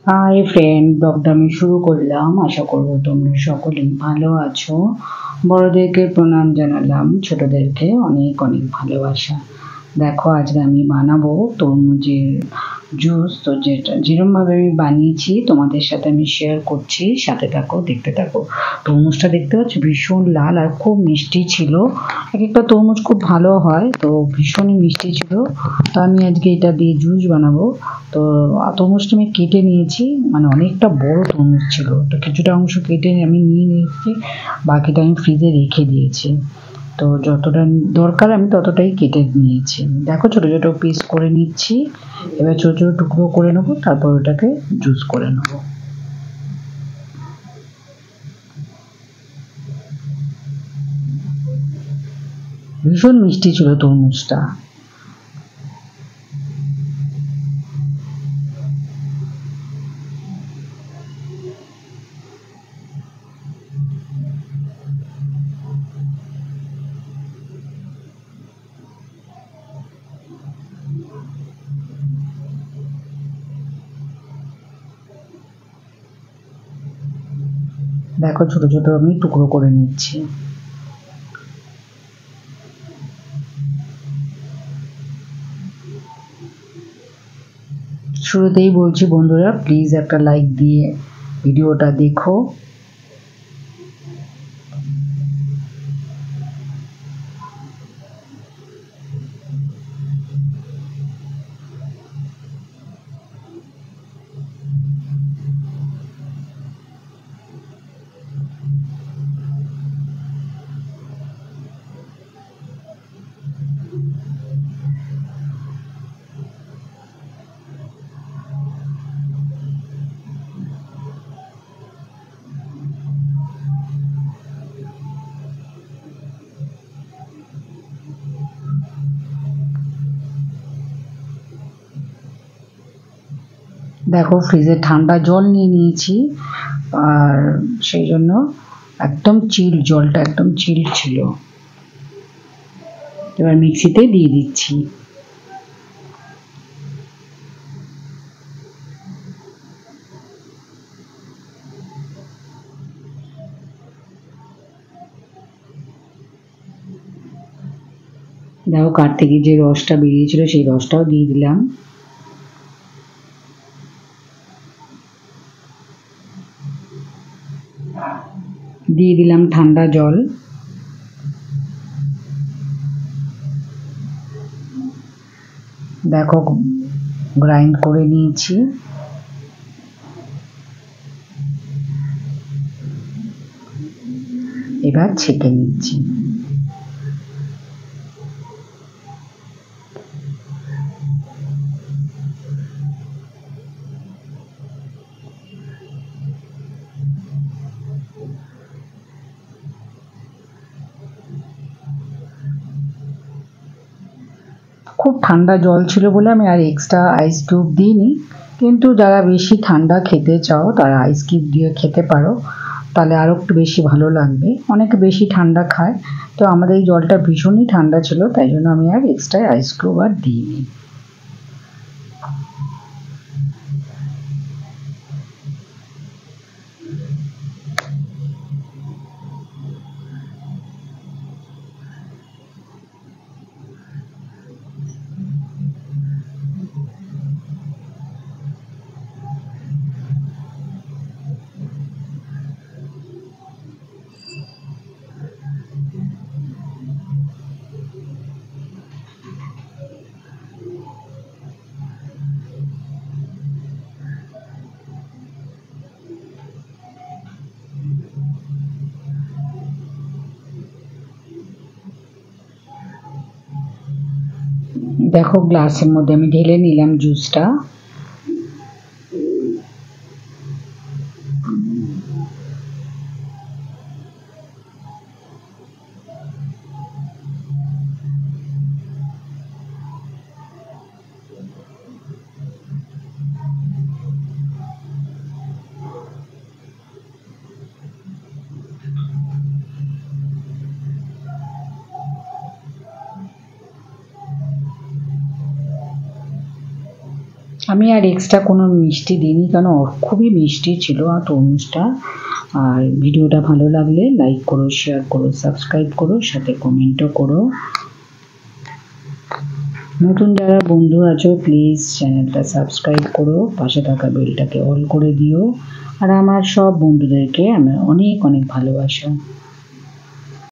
Hi friend, ব্লগটা আমি শুরু করলাম। আশা করবো তোমরা সকলেই ভালো আছো। বড়দেরকে প্রণাম জানালাম, ছোটদেরকে অনেক অনেক ভালোবাসা। দেখো, আজকে আমি বানাবো তরমুজের জুস। তো যেরকমভাবে আমি বানিয়েছি তোমাদের সাথে আমি শেয়ার করছি, সাথে থাকো, দেখতে থাকো। তরমুজটা দেখতে পাচ্ছ ভীষণ লাল আর খুব মিষ্টি ছিল। এক একটা তরমুজ খুব ভালো হয়, তো ভীষণই মিষ্টি ছিল। তো আমি আজকে এটা দিয়ে জুস বানাবো। তো তরমুজটা আমি কেটে নিয়েছি, মানে অনেকটা বড় তরমুজ ছিল, তো কিছুটা অংশ কেটে আমি নিয়ে নিয়েছি, বাকিটা আমি ফ্রিজে রেখে দিয়েছি। তো যতটা দরকার আমি ততটাই কেটে নিয়েছি। দেখো, ছোট ছোট পিস করে নিচ্ছি। এবার ছোট ছোট টুকরো করে নেবো, তারপর ওটাকে জুস করে নেবো। ভীষণ মিষ্টি ছিল তরমুজটা। দেখো, ছোট ছোট আমি টুকরো করে নিচ্ছি। শুরুতেই বলছি বন্ধুরা, প্লিজ একটা লাইক দিয়ে ভিডিওটা দেখো। দেখো, ফ্রিজে ঠান্ডা জল নিয়ে নিয়েছি, আর সেই জন্য একদম চিল, জলটা একদম চিল ছিল। এবার মিক্সিতে দিয়ে দিচ্ছি। দেখো, কাঠ থেকে যে রসটা বেরিয়েছিল সেই রসটাও দিয়ে দিলাম। দিয়ে দিলাম ঠান্ডা জল। দেখো, গ্রাইন্ড করে নিয়েছি। এবার ছেঁকে নিচ্ছি। খুব ঠান্ডা জল ছিল বলে আমি আর এক্সট্রা আইস কিউব দিইনি, কিন্তু যারা বেশি ঠান্ডা খেতে চাও তারা আইস কিউব দিয়ে খেতে পারো, তাহলে আরও একটু বেশি ভালো লাগবে। অনেকে বেশি ঠান্ডা খায়, তো আমাদের এই জলটা ভীষণই ঠান্ডা ছিল, তাই জন্য আমি আর এক্সট্রা আইস কিউব আর দিইনি। দেখো, গ্লাসের মধ্যে আমি ঢেলে নিলাম জুসটা। আমি আর এক্সট্রা কোনো মিষ্টি দিইনি, কারণ খুবই মিষ্টি ছিল আর তরমুজটা। আর ভিডিওটা ভালো লাগলে লাইক করো, শেয়ার করো, সাবস্ক্রাইব করো, সাথে কমেন্টও করো। নতুন যারা বন্ধু আছো প্লিজ চ্যানেলটা সাবস্ক্রাইব করো, পাশে থাকা বেলটাকে অল করে দিও। আর আমার সব বন্ধুদেরকে আমার অনেক অনেক ভালোবাসা।